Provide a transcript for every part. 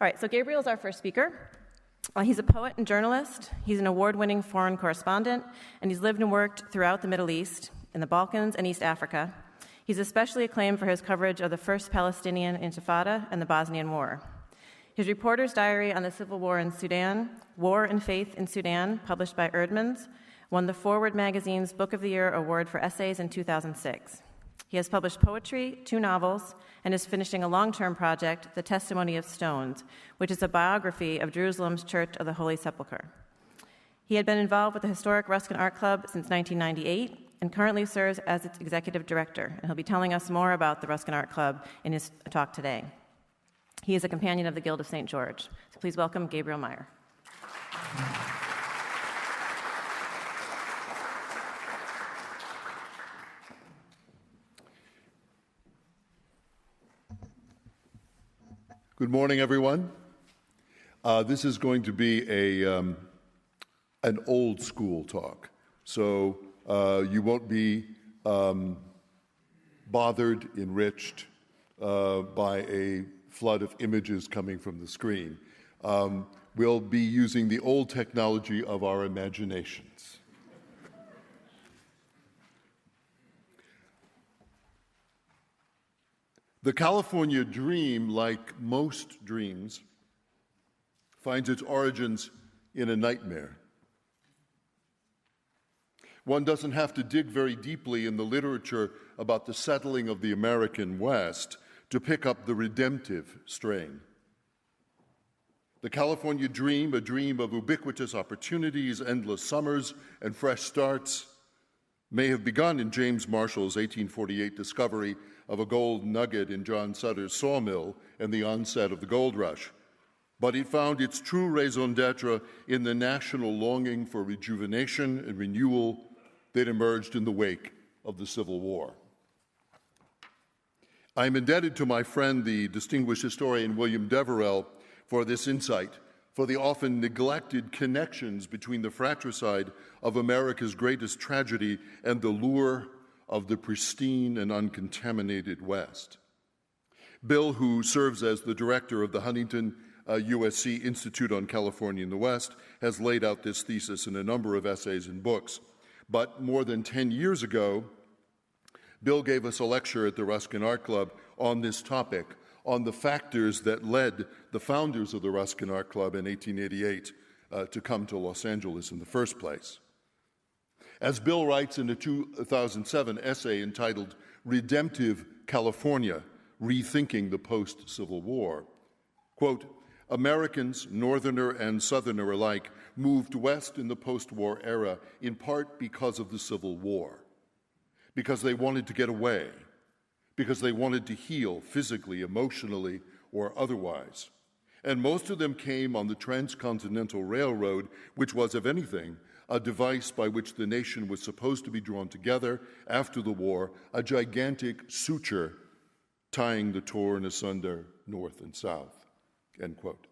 All right, so Gabriel's our first speaker. He's a poet and journalist. He's an award-winning foreign correspondent, and he's lived and worked throughout the Middle East, in the Balkans, and East Africa. He's especially acclaimed for his coverage of the First Palestinian Intifada and the Bosnian War. His reporter's diary on the civil war in Sudan, War and Faith in Sudan, published by Erdmans, won the Forward magazine's Book of the Year award for essays in 2006. He has published poetry, 2 novels, and is finishing a long-term project, The Testimony of Stones, which is a biography of Jerusalem's Church of the Holy Sepulchre. He had been involved with the historic Ruskin Art Club since 1998 and currently serves as its executive director, and he'll be telling us more about the Ruskin Art Club in his talk today. He is a companion of the Guild of St. George. So please welcome Gabriel Meyer. Good morning, everyone. This is going to be an old school talk, so you won't be bothered, enriched by a flood of images coming from the screen. We'll be using the old technology of our imaginations. The California dream, like most dreams, finds its origins in a nightmare. One doesn't have to dig very deeply in the literature about the settling of the American West to pick up the redemptive strain. The California dream, a dream of ubiquitous opportunities, endless summers, and fresh starts, may have begun in James Marshall's 1848 discovery of a gold nugget in John Sutter's sawmill and the onset of the gold rush. But it found its true raison d'etre in the national longing for rejuvenation and renewal that emerged in the wake of the Civil War. I am indebted to my friend, the distinguished historian William Deverell, for this insight, for the often neglected connections between the fratricide of America's greatest tragedy and the lure of the pristine and uncontaminated West. Bill, who serves as the director of the Huntington USC Institute on California in the West, has laid out this thesis in a number of essays and books. But more than 10 years ago, Bill gave us a lecture at the Ruskin Art Club on this topic, on the factors that led the founders of the Ruskin Art Club in 1888 to come to Los Angeles in the first place. As Bill writes in a 2007 essay entitled Redemptive California, Rethinking the Post-Civil War, quote, Americans, Northerner and Southerner alike, moved west in the post-war era in part because of the Civil War, because they wanted to get away, because they wanted to heal physically, emotionally, or otherwise. And most of them came on the Transcontinental Railroad, which was, if anything, a device by which the nation was supposed to be drawn together after the war, a gigantic suture tying the torn asunder north and south, end quote.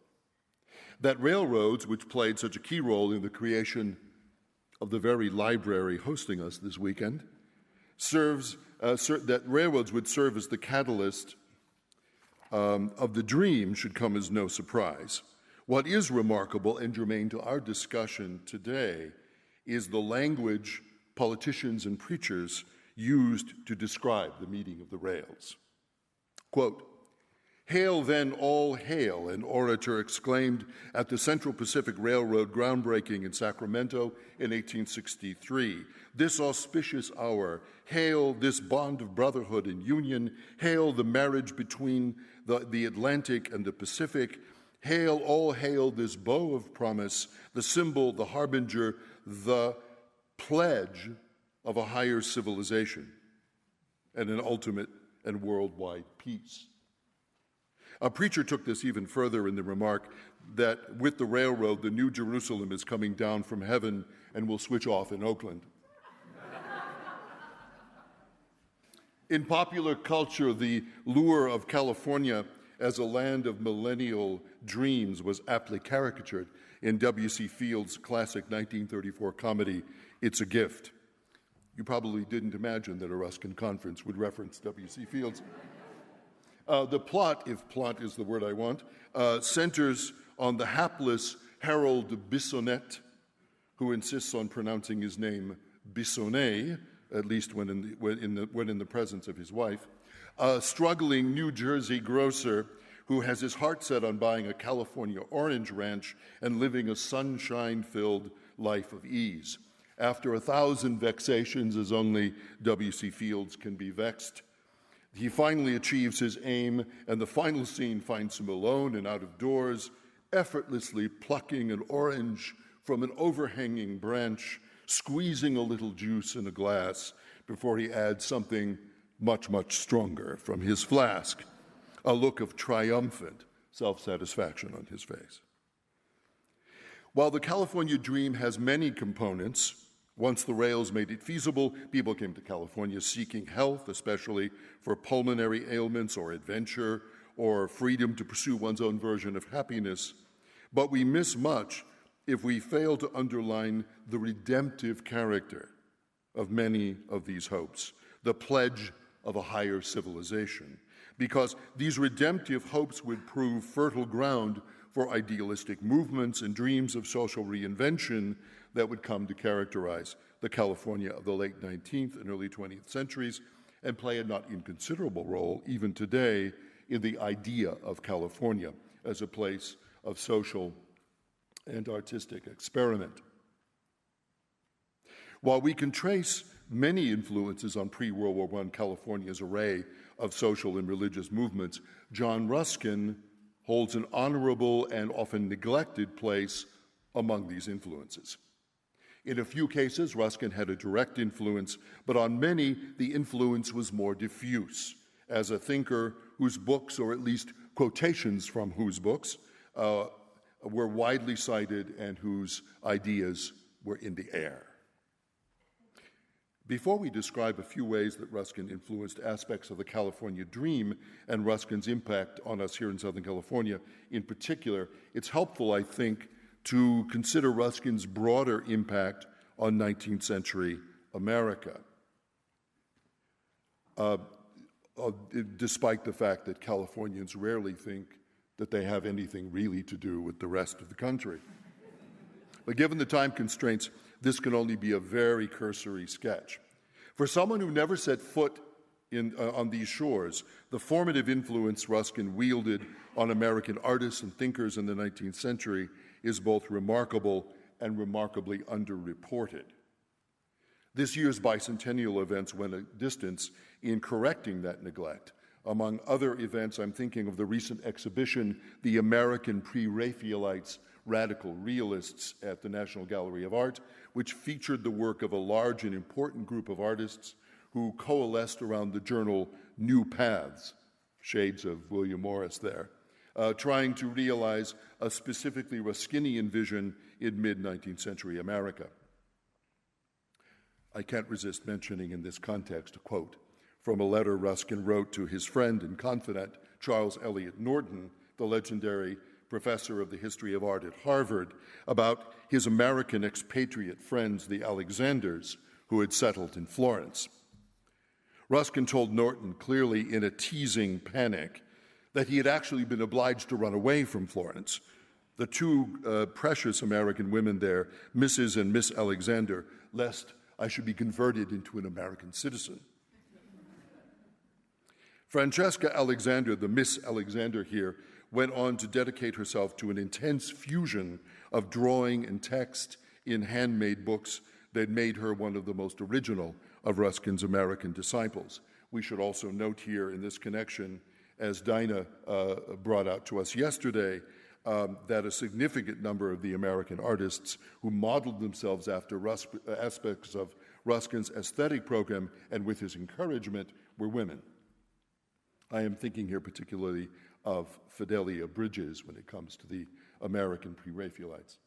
That railroads, which played such a key role in the creation of the very library hosting us this weekend, that railroads would serve as the catalyst of the dream should come as no surprise. What is remarkable and germane to our discussion today is the language politicians and preachers used to describe the meeting of the rails. Quote, "Hail then, all hail," an orator exclaimed at the Central Pacific Railroad groundbreaking in Sacramento in 1863. "This auspicious hour, hail this bond of brotherhood and union, hail the marriage between the Atlantic and the Pacific, hail, all hail this bow of promise, the symbol, the harbinger, the pledge of a higher civilization and an ultimate and worldwide peace." A preacher took this even further in the remark that with the railroad, the New Jerusalem is coming down from heaven and will switch off in Oakland. In popular culture, the lure of California as a land of millennial dreams was aptly caricatured in W.C. Fields' classic 1934 comedy, It's a Gift. You probably didn't imagine that a Ruskin conference would reference W.C. Fields. The plot, if plot is the word I want, centers on the hapless Harold Bissonnet, who insists on pronouncing his name Bissonnet, at least when in the presence of his wife, a struggling New Jersey grocer who has his heart set on buying a California orange ranch and living a sunshine-filled life of ease. After 1,000 vexations, as only W.C. Fields can be vexed, he finally achieves his aim, and the final scene finds him alone and out of doors, effortlessly plucking an orange from an overhanging branch, squeezing a little juice in a glass before he adds something much, much stronger from his flask, a look of triumphant self-satisfaction on his face. While the California dream has many components, once the rails made it feasible, people came to California seeking health, especially for pulmonary ailments or adventure or freedom to pursue one's own version of happiness. But we miss much if we fail to underline the redemptive character of many of these hopes, the pledge of a higher civilization, because these redemptive hopes would prove fertile ground for idealistic movements and dreams of social reinvention that would come to characterize the California of the late 19th and early 20th centuries and play a not inconsiderable role even today in the idea of California as a place of social and artistic experiment. While we can trace many influences on pre-World War I California's array of social and religious movements, John Ruskin holds an honorable and often neglected place among these influences. In a few cases, Ruskin had a direct influence, but on many, the influence was more diffuse. As a thinker whose books, or at least quotations from whose books, were widely cited and whose ideas were in the air. Before we describe a few ways that Ruskin influenced aspects of the California dream and Ruskin's impact on us here in Southern California in particular, it's helpful, I think, to consider Ruskin's broader impact on 19th century America, despite the fact that Californians rarely think that they have anything really to do with the rest of the country. But given the time constraints, this can only be a very cursory sketch. For someone who never set foot on these shores, the formative influence Ruskin wielded on American artists and thinkers in the 19th century is both remarkable and remarkably underreported. This year's bicentennial events went a distance in correcting that neglect. Among other events, I'm thinking of the recent exhibition, The American Pre-Raphaelites, Radical Realists at the National Gallery of Art, which featured the work of a large and important group of artists who coalesced around the journal New Paths, shades of William Morris there, trying to realize a specifically Ruskinian vision in mid-19th century America. I can't resist mentioning in this context a quote from a letter Ruskin wrote to his friend and confidant, Charles Eliot Norton, the legendary professor of the history of art at Harvard, about his American expatriate friends, the Alexanders, who had settled in Florence. Ruskin told Norton, clearly in a teasing panic, that he had actually been obliged to run away from Florence. The two precious American women there, Mrs. and Miss Alexander, lest I should be converted into an American citizen. Francesca Alexander, the Miss Alexander here, went on to dedicate herself to an intense fusion of drawing and text in handmade books that made her one of the most original of Ruskin's American disciples. We should also note here in this connection, as Dinah brought out to us yesterday, that a significant number of the American artists who modeled themselves after aspects of Ruskin's aesthetic program and with his encouragement were women. I am thinking here particularly of Fidelia Bridges when it comes to the American Pre-Raphaelites.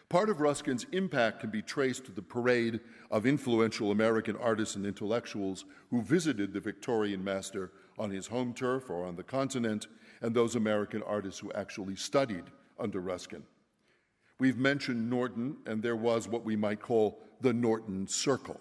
Part of Ruskin's impact can be traced to the parade of influential American artists and intellectuals who visited the Victorian master on his home turf or on the continent, and those American artists who actually studied under Ruskin. We've mentioned Norton, and there was what we might call the Norton Circle.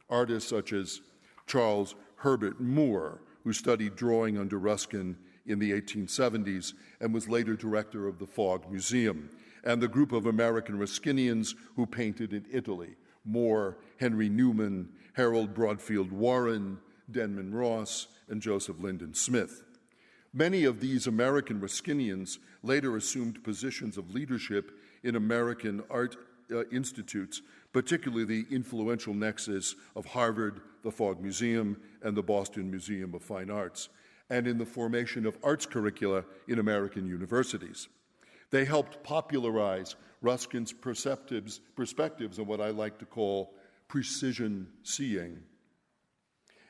Artists such as Charles Herbert Moore, who studied drawing under Ruskin in the 1870s and was later director of the Fogg Museum, and the group of American Ruskinians who painted in Italy: Moore, Henry Newman, Harold Broadfield Warren, Denman Ross, and Joseph Lyndon Smith. Many of these American Ruskinians later assumed positions of leadership in American art institutes, particularly the influential nexus of Harvard, the Fogg Museum, and the Boston Museum of Fine Arts, and in the formation of arts curricula in American universities. They helped popularize Ruskin's perspectives on what I like to call precision seeing,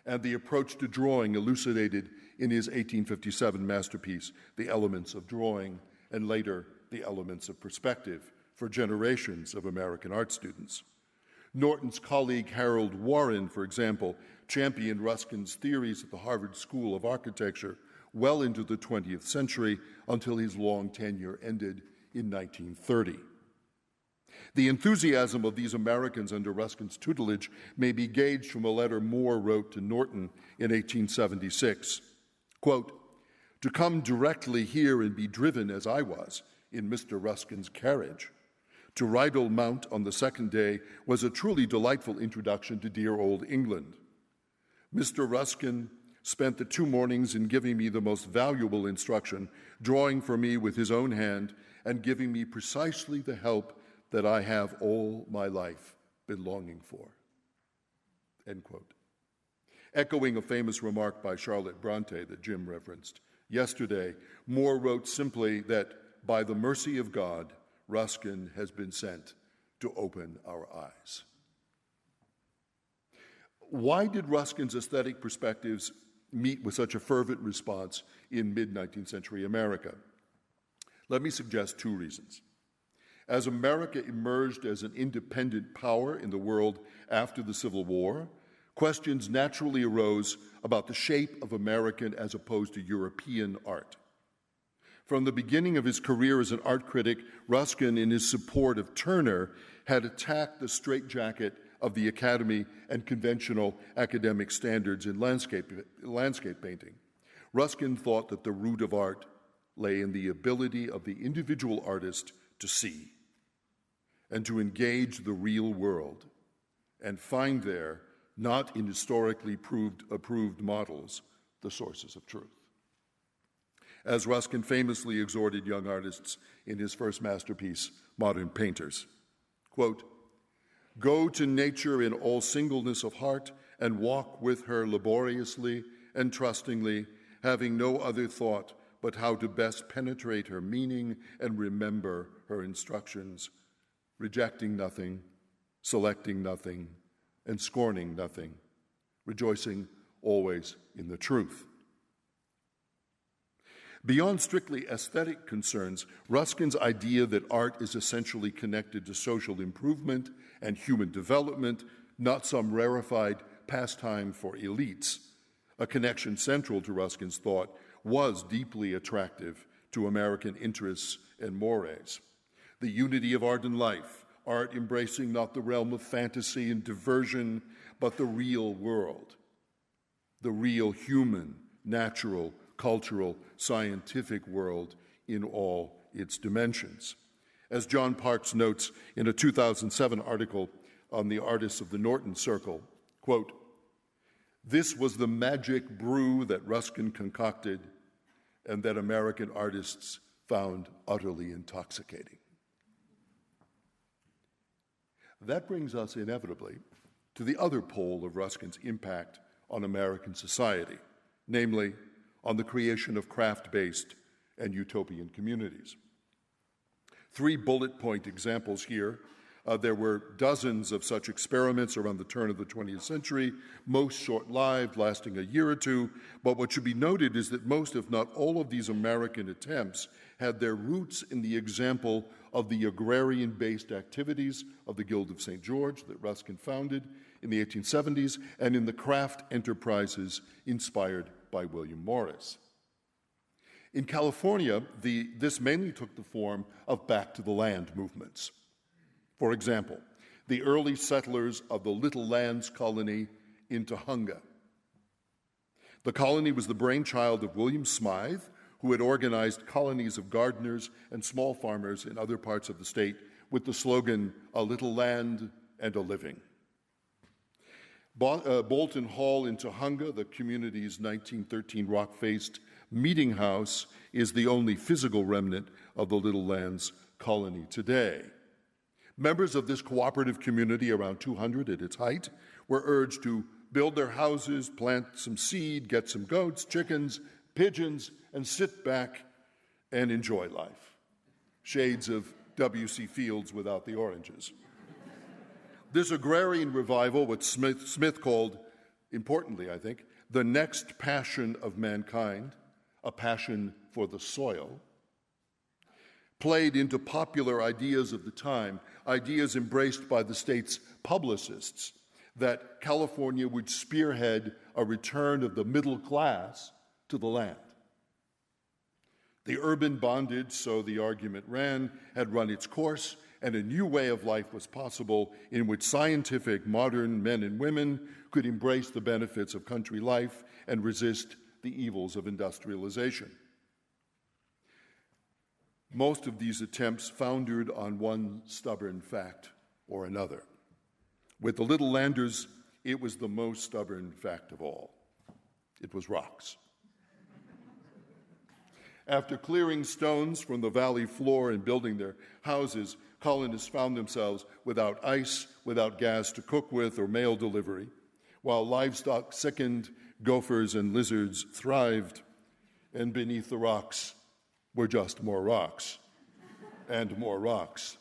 and the approach to drawing elucidated in his 1857 masterpiece, The Elements of Drawing, and later, The Elements of Perspective, for generations of American art students. Norton's colleague Harold Warren, for example, championed Ruskin's theories at the Harvard School of Architecture well into the 20th century until his long tenure ended in 1930. The enthusiasm of these Americans under Ruskin's tutelage may be gauged from a letter Moore wrote to Norton in 1876. Quote, "To come directly here and be driven as I was in Mr. Ruskin's carriage, to Rydal Mount on the second day was a truly delightful introduction to dear old England. Mr. Ruskin spent the 2 mornings in giving me the most valuable instruction, drawing for me with his own hand and giving me precisely the help that I have all my life been longing for." End quote. Echoing a famous remark by Charlotte Bronte that Jim referenced yesterday, Moore wrote simply that by the mercy of God, Ruskin has been sent to open our eyes. Why did Ruskin's aesthetic perspectives meet with such a fervent response in mid-19th century America? Let me suggest 2 reasons. As America emerged as an independent power in the world after the Civil War, questions naturally arose about the shape of American as opposed to European art. From the beginning of his career as an art critic, Ruskin, in his support of Turner, had attacked the straitjacket of the academy and conventional academic standards in landscape painting. Ruskin thought that the root of art lay in the ability of the individual artist to see and to engage the real world and find there, not in historically approved models, the sources of truth. As Ruskin famously exhorted young artists in his first masterpiece, Modern Painters, quote, "Go to nature in all singleness of heart and walk with her laboriously and trustingly, having no other thought but how to best penetrate her meaning and remember her instructions, rejecting nothing, selecting nothing, and scorning nothing, rejoicing always in the truth." Beyond strictly aesthetic concerns, Ruskin's idea that art is essentially connected to social improvement and human development, not some rarefied pastime for elites, a connection central to Ruskin's thought, was deeply attractive to American interests and mores. The unity of art and life, art embracing not the realm of fantasy and diversion, but the real world, the real human, natural, cultural, scientific world in all its dimensions. As John Parks notes in a 2007 article on the artists of the Norton Circle, quote, "This was the magic brew that Ruskin concocted and that American artists found utterly intoxicating." That brings us inevitably to the other pole of Ruskin's impact on American society, namely on the creation of craft-based and utopian communities. 3 bullet point examples here. There were dozens of such experiments around the turn of the 20th century, most short-lived, lasting a year or 2, but what should be noted is that most, if not all, of these American attempts had their roots in the example of the agrarian-based activities of the Guild of St. George that Ruskin founded in the 1870s and in the craft enterprises inspired by William Morris. In California, this mainly took the form of back-to-the-land movements. For example, the early settlers of the Little Lands colony in Tujunga, The colony was the brainchild of William Smythe, who had organized colonies of gardeners and small farmers in other parts of the state with the slogan, "A little land and a living." Bolton Hall in Tujunga, the community's 1913 rock-faced meeting house, is the only physical remnant of the Little Lands colony today. Members of this cooperative community, around 200 at its height, were urged to build their houses, plant some seed, get some goats, chickens, pigeons, and sit back and enjoy life. Shades of W.C. Fields without the oranges. This agrarian revival, what Smith called, importantly, I think, the next passion of mankind, a passion for the soil, played into popular ideas of the time, ideas embraced by the state's publicists, that California would spearhead a return of the middle class to the land. The urban bondage, so the argument ran, had run its course, and a new way of life was possible in which scientific, modern men and women could embrace the benefits of country life and resist the evils of industrialization. Most of these attempts foundered on one stubborn fact or another. With the Little Landers, it was the most stubborn fact of all. It was rocks. After clearing stones from the valley floor and building their houses, colonists found themselves without ice, without gas to cook with or mail delivery. While livestock sickened, gophers and lizards thrived, and beneath the rocks were just more rocks and more rocks.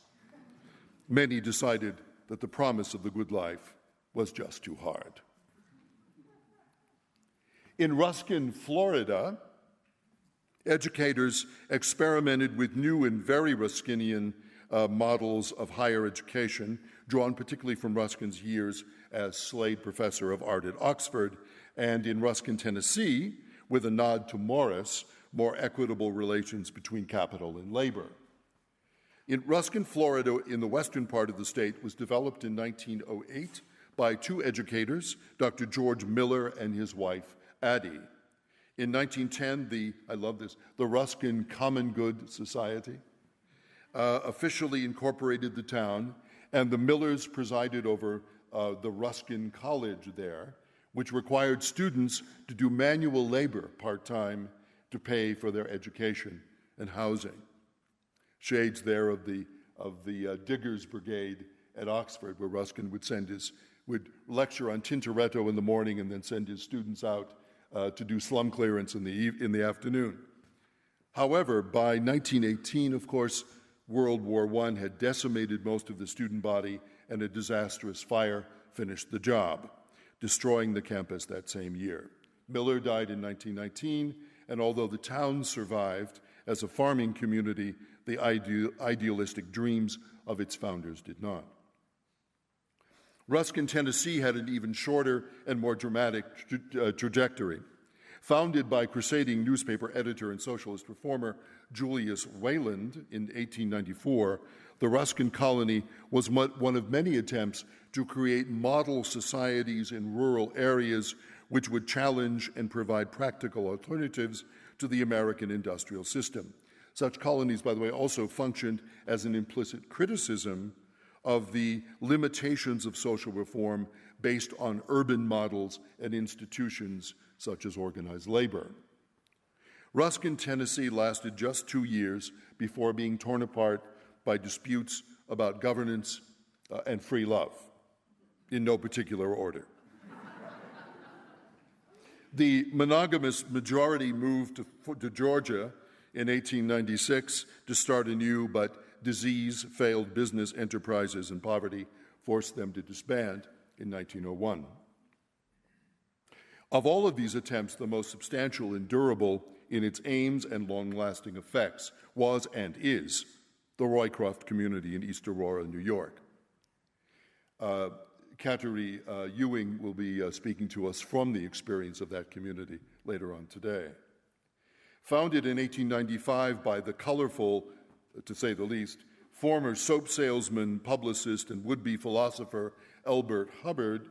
Many decided that the promise of the good life was just too hard. In Ruskin, Florida, educators experimented with new and very Ruskinian models of higher education, drawn particularly from Ruskin's years as Slade Professor of Art at Oxford, and in Ruskin, Tennessee, with a nod to Morris, more equitable relations between capital and labor. In Ruskin, Florida, in the western part of the state, was developed in 1908 by two educators, Dr. George Miller and his wife, Addie. In 1910, the Ruskin Common Good Society officially incorporated the town, and the Millers presided over the Ruskin College there, which required students to do manual labor part-time to pay for their education and housing. Shades there of the Diggers Brigade at Oxford, where Ruskin would lecture on Tintoretto in the morning and then send his students out to do slum clearance in the afternoon. However, by 1918, of course, World War I had decimated most of the student body, and a disastrous fire finished the job, destroying the campus that same year. Miller died in 1919, and although the town survived as a farming community, the idealistic dreams of its founders did not. Ruskin, Tennessee had an even shorter and more dramatic trajectory. Founded by crusading newspaper editor and socialist reformer Julius Wayland in 1894, the Ruskin colony was one of many attempts to create model societies in rural areas which would challenge and provide practical alternatives to the American industrial system. Such colonies, by the way, also functioned as an implicit criticism of the limitations of social reform based on urban models and institutions such as organized labor. Ruskin, Tennessee lasted just 2 years before being torn apart by disputes about governance and free love, in no particular order. The monogamous majority moved to Georgia in 1896 to start anew, but disease, failed business enterprises, and poverty forced them to disband in 1901. Of all of these attempts, the most substantial and durable in its aims and long-lasting effects was and is the Roycroft community in East Aurora, New York. Kateri Ewing will be speaking to us from the experience of that community later on today. Founded in 1895 by the colorful, to say the least, former soap salesman, publicist, and would-be philosopher Elbert Hubbard,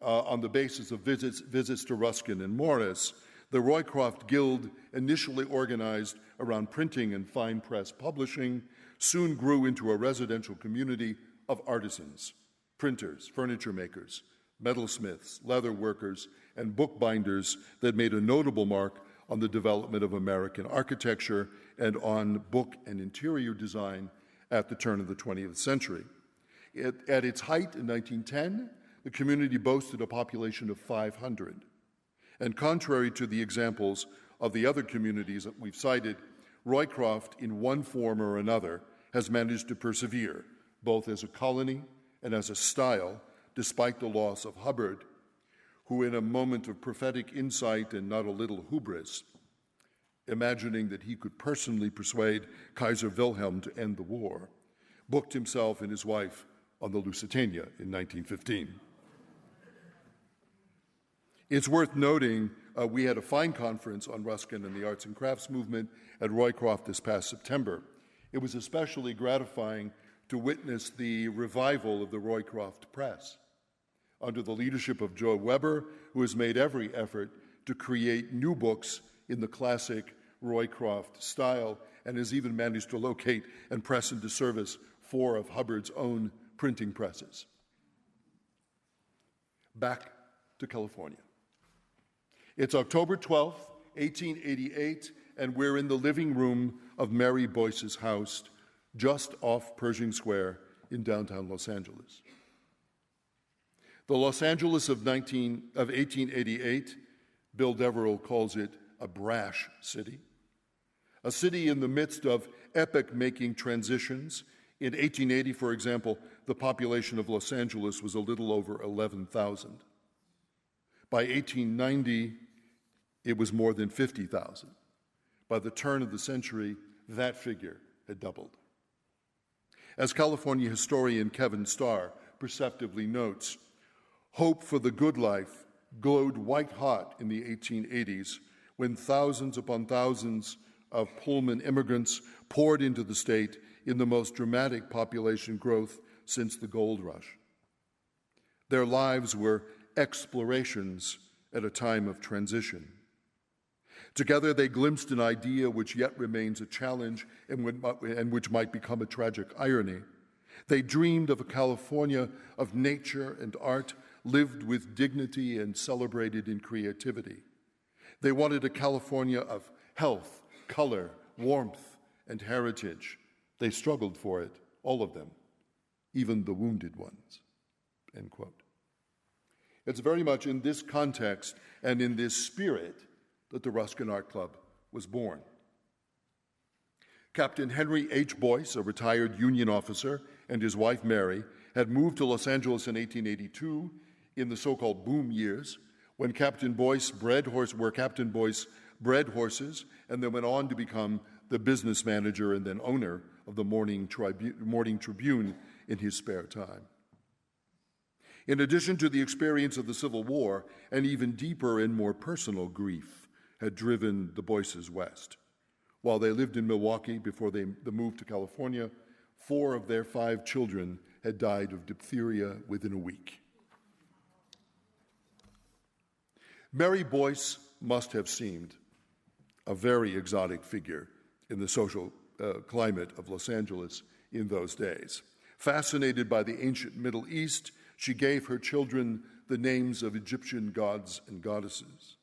on the basis of visits to Ruskin and Morris, The Roycroft Guild, initially organized around printing and fine press publishing, soon grew into a residential community of artisans, printers, furniture makers, metalsmiths, leather workers, and bookbinders that made a notable mark on the development of American architecture and on book and interior design at the turn of the 20th century. At its height in 1910, the community boasted a population of 500. And contrary to the examples of the other communities that we've cited, Roycroft, in one form or another, has managed to persevere, both as a colony and as a style, despite the loss of Hubbard, who, in a moment of prophetic insight and not a little hubris, imagining that he could personally persuade Kaiser Wilhelm to end the war, booked himself and his wife on the Lusitania in 1915. It's worth noting we had a fine conference on Ruskin and the arts and crafts movement at Roycroft this past September. It was especially gratifying to witness the revival of the Roycroft Press under the leadership of Joe Weber, who has made every effort to create new books in the classic Roycroft style and has even managed to locate and press into service 4 of Hubbard's own printing presses. Back to California. It's October 12th, 1888, and we're in the living room of Mary Boyce's house, just off Pershing Square in downtown Los Angeles. The Los Angeles of 1888, Bill Deverell calls it a brash city, a city in the midst of epoch-making transitions. In 1880, for example, the population of Los Angeles was a little over 11,000. By 1890, it was more than 50,000. By the turn of the century, that figure had doubled. As California historian Kevin Starr perceptively notes, hope for the good life glowed white-hot in the 1880s when thousands upon thousands of Pullman immigrants poured into the state in the most dramatic population growth since the gold rush. Their lives were explorations at a time of transition. Together, they glimpsed an idea which yet remains a challenge and which might become a tragic irony. They dreamed of a California of nature and art, lived with dignity and celebrated in creativity. They wanted a California of health, color, warmth, and heritage. They struggled for it, all of them, even the wounded ones." End quote. It's very much in this context and in this spirit that the Ruskin Art Club was born. Captain Henry H. Boyce, a retired Union officer, and his wife Mary had moved to Los Angeles in 1882 in the so-called boom years, when Captain Boyce bred horses and then went on to become the business manager and then owner of the Morning Tribune in his spare time. In addition to the experience of the Civil War, an even deeper and more personal grief had driven the Boyces west. While they lived in Milwaukee before the move to California, 4 of their 5 children had died of diphtheria within a week. Mary Boyce must have seemed a very exotic figure in the social climate of Los Angeles in those days. Fascinated by the ancient Middle East, she gave her children the names of Egyptian gods and goddesses.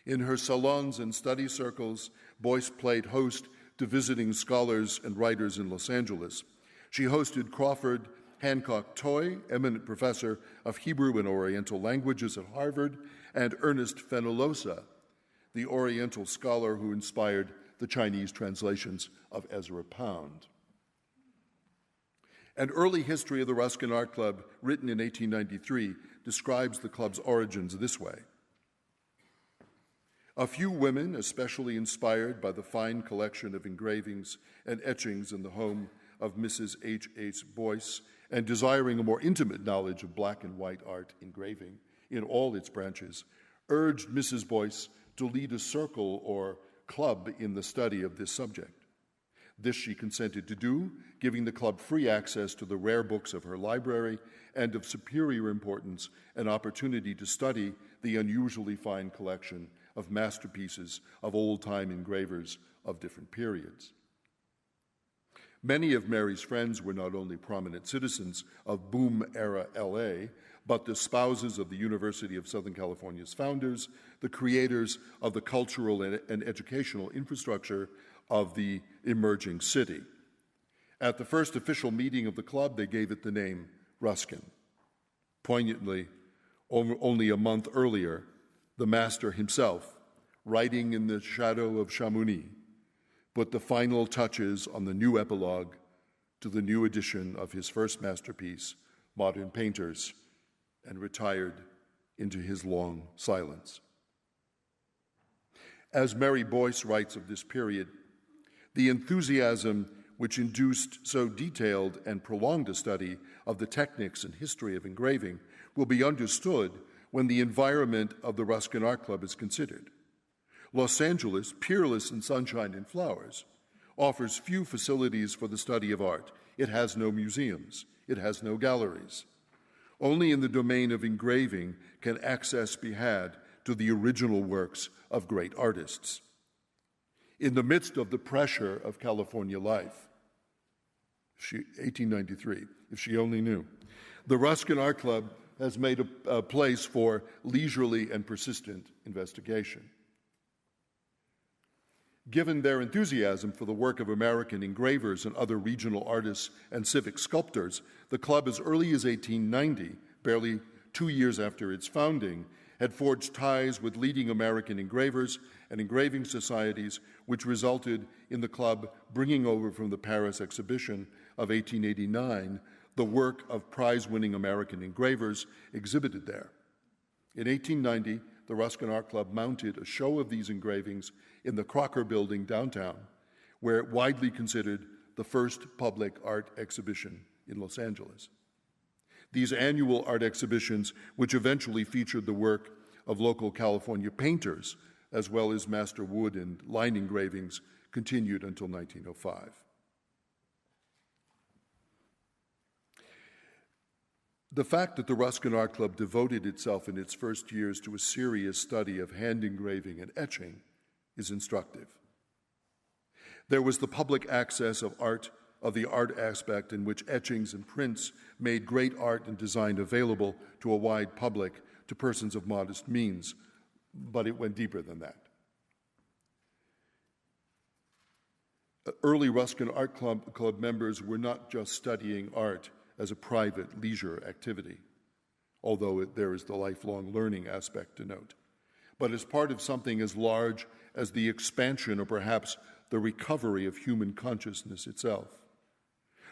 In her salons and study circles, Boyce played host to visiting scholars and writers in Los Angeles. She hosted Crawford Hancock Toy, eminent professor of Hebrew and Oriental languages at Harvard, and Ernest Fenollosa, the Oriental scholar who inspired the Chinese translations of Ezra Pound. An early history of the Ruskin Art Club, written in 1893, describes the club's origins this way. A few women, especially inspired by the fine collection of engravings and etchings in the home of Mrs. H. H. Boyce, and desiring a more intimate knowledge of black and white art engraving in all its branches, urged Mrs. Boyce to lead a circle or club in the study of this subject. This she consented to do, giving the club free access to the rare books of her library and, of superior importance, an opportunity to study the unusually fine collection of masterpieces of old-time engravers of different periods. Many of Mary's friends were not only prominent citizens of boom-era LA, but the spouses of the University of Southern California's founders, the creators of the cultural and educational infrastructure of the emerging city. At the first official meeting of the club, they gave it the name Ruskin. Poignantly, only a month earlier, the master himself, writing in the shadow of Chamonix, put the final touches on the new epilogue to the new edition of his first masterpiece, Modern Painters, and retired into his long silence. As Mary Boyce writes of this period, the enthusiasm which induced so detailed and prolonged a study of the techniques and history of engraving will be understood when the environment of the Ruskin Art Club is considered. Los Angeles, peerless in sunshine and flowers, offers few facilities for the study of art. It has no museums. It has no galleries. Only in the domain of engraving can access be had to the original works of great artists. In the midst of the pressure of California life, 1893, if she only knew, the Ruskin Art Club has made a place for leisurely and persistent investigation. Given their enthusiasm for the work of American engravers and other regional artists and civic sculptors, the club as early as 1890, barely 2 years after its founding, had forged ties with leading American engravers and engraving societies, which resulted in the club bringing over from the Paris exhibition of 1889 the work of prize-winning American engravers exhibited there. In 1890, the Ruskin Art Club mounted a show of these engravings in the Crocker Building downtown, where it widely considered the first public art exhibition in Los Angeles. These annual art exhibitions, which eventually featured the work of local California painters, as well as master wood and line engravings, continued until 1905. The fact that the Ruskin Art Club devoted itself in its first years to a serious study of hand engraving and etching is instructive. There was the public access of the art aspect in which etchings and prints made great art and design available to a wide public, to persons of modest means, but it went deeper than that. Early Ruskin Art Club members were not just studying art as a private leisure activity, although there is the lifelong learning aspect to note, but as part of something as large as the expansion or perhaps the recovery of human consciousness itself.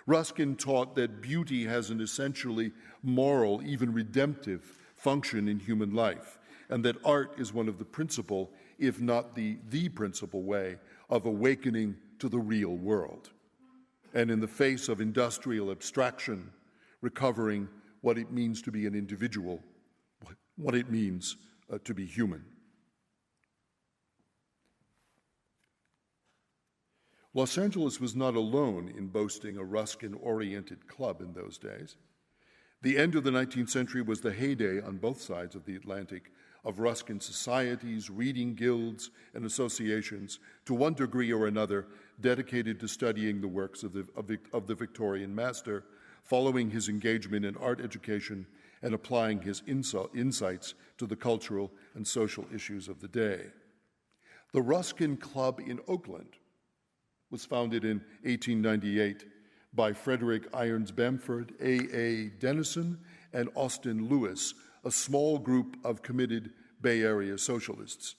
Ruskin taught that beauty has an essentially moral, even redemptive, function in human life, and that art is one of the principal, if not the principal way of awakening to the real world, and in the face of industrial abstraction, recovering what it means to be an individual, what it means to be human. Los Angeles was not alone in boasting a Ruskin-oriented club in those days. The end of the 19th century was the heyday on both sides of the Atlantic of Ruskin societies, reading guilds, and associations, to one degree or another, dedicated to studying the works of the Victorian master, following his engagement in art education and applying his insights to the cultural and social issues of the day. The Ruskin Club in Oakland was founded in 1898 by Frederick Irons Bamford, A.A. Dennison, and Austin Lewis, a small group of committed Bay Area socialists.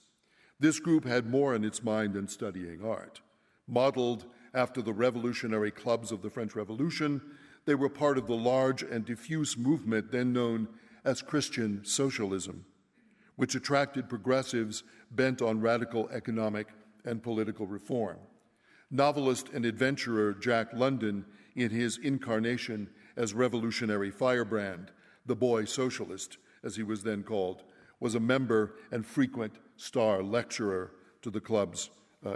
This group had more on its mind than studying art. Modeled after the revolutionary clubs of the French Revolution, they were part of the large and diffuse movement then known as Christian socialism, which attracted progressives bent on radical economic and political reform. Novelist and adventurer Jack London, in his incarnation as revolutionary firebrand, the boy socialist, as he was then called, was a member and frequent star lecturer to the club's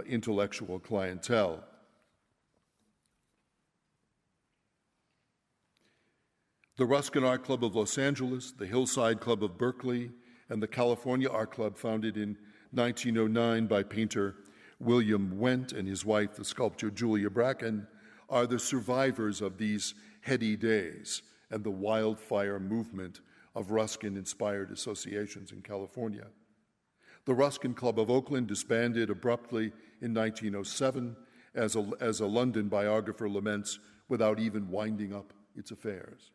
intellectual clientele. The Ruskin Art Club of Los Angeles, the Hillside Club of Berkeley, and the California Art Club, founded in 1909 by painter William Went and his wife, the sculptor Julia Bracken, are the survivors of these heady days and the wildfire movement of Ruskin-inspired associations in California. The Ruskin Club of Oakland disbanded abruptly in 1907, as a London biographer laments, without even winding up its affairs.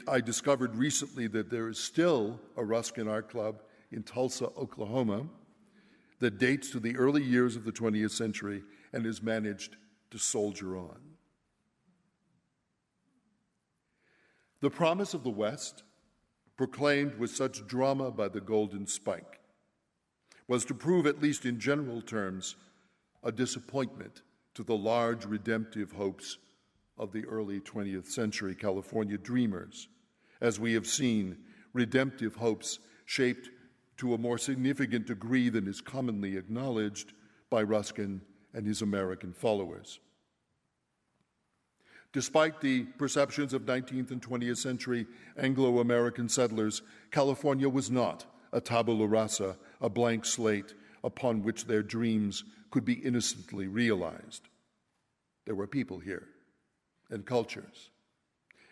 I discovered recently that there is still a Ruskin Art Club in Tulsa, Oklahoma, that dates to the early years of the 20th century and has managed to soldier on. The promise of the West, proclaimed with such drama by the Golden Spike, was to prove, at least in general terms, a disappointment to the large redemptive hopes of the early 20th century California dreamers. As we have seen, redemptive hopes shaped to a more significant degree than is commonly acknowledged by Ruskin and his American followers. Despite the perceptions of 19th and 20th century Anglo-American settlers, California was not a tabula rasa, a blank slate upon which their dreams could be innocently realized. There were people here, and cultures,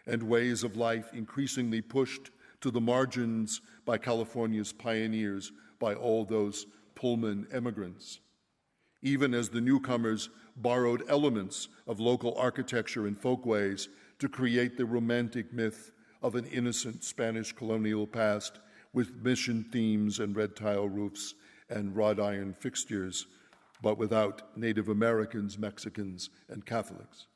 and ways of life increasingly pushed to the margins by California's pioneers, by all those Pullman immigrants. Even as the newcomers borrowed elements of local architecture and folkways to create the romantic myth of an innocent Spanish colonial past with mission themes and red tile roofs and wrought iron fixtures, but without Native Americans, Mexicans, and Catholics.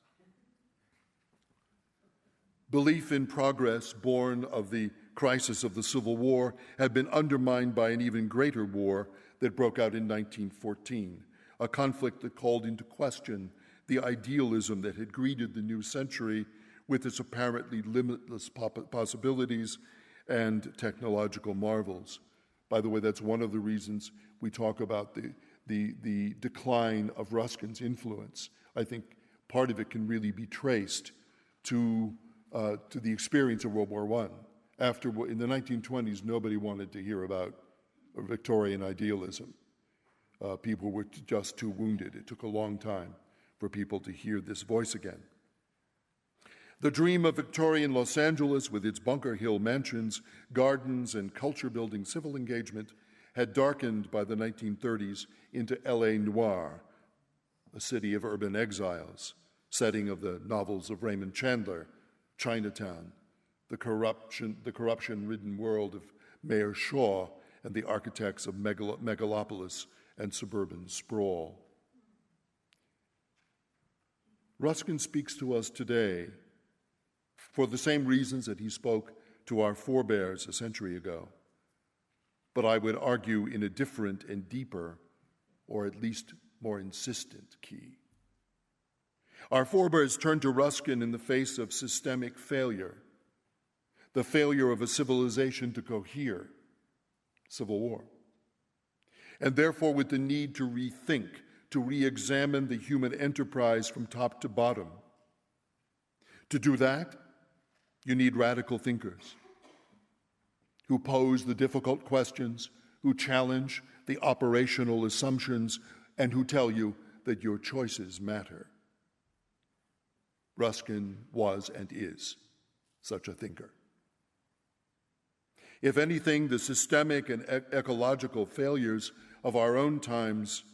Belief in progress, born of the crisis of the Civil War, had been undermined by an even greater war that broke out in 1914, a conflict that called into question the idealism that had greeted the new century with its apparently limitless possibilities and technological marvels. By the way, that's one of the reasons we talk about the decline of Ruskin's influence. I think part of it can really be traced to the experience of World War I. In the 1920s, nobody wanted to hear about Victorian idealism. People were just too wounded. It took a long time for people to hear this voice again. The dream of Victorian Los Angeles, with its Bunker Hill mansions, gardens, and culture-building civil engagement, had darkened by the 1930s into L.A. noir, a city of urban exiles, setting of the novels of Raymond Chandler, Chinatown, the corruption-ridden world of Mayor Shaw and the architects of megalopolis and suburban sprawl. Ruskin speaks to us today for the same reasons that he spoke to our forebears a century ago, but I would argue in a different and deeper, or at least more insistent key. Our forebears turned to Ruskin in the face of systemic failure, the failure of a civilization to cohere, civil war, and therefore with the need to rethink, to re-examine the human enterprise from top to bottom. To do that, you need radical thinkers who pose the difficult questions, who challenge the operational assumptions, and who tell you that your choices matter. Ruskin was and is such a thinker. If anything, the systemic and ecological failures of our own times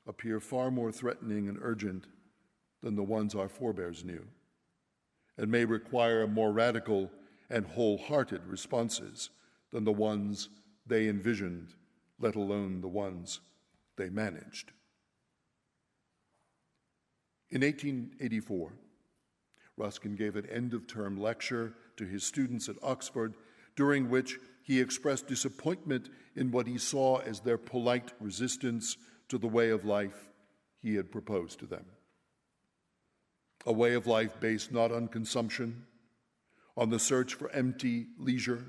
appear far more threatening and urgent than the ones our forebears knew, and may require more radical and wholehearted responses than the ones they envisioned, let alone the ones they managed. In 1884, Ruskin gave an end-of-term lecture to his students at Oxford, during which he expressed disappointment in what he saw as their polite resistance to the way of life he had proposed to them. A way of life based not on consumption, on the search for empty leisure,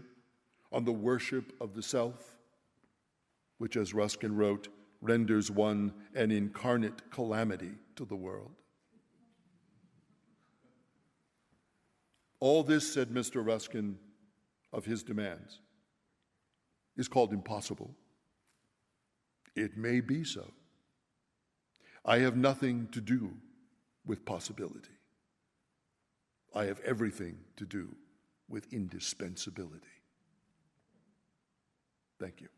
on the worship of the self, which, as Ruskin wrote, renders one an incarnate calamity to the world. All this, said Mr. Ruskin of his demands, is called impossible. It may be so. I have nothing to do with possibility. I have everything to do with indispensability. Thank you.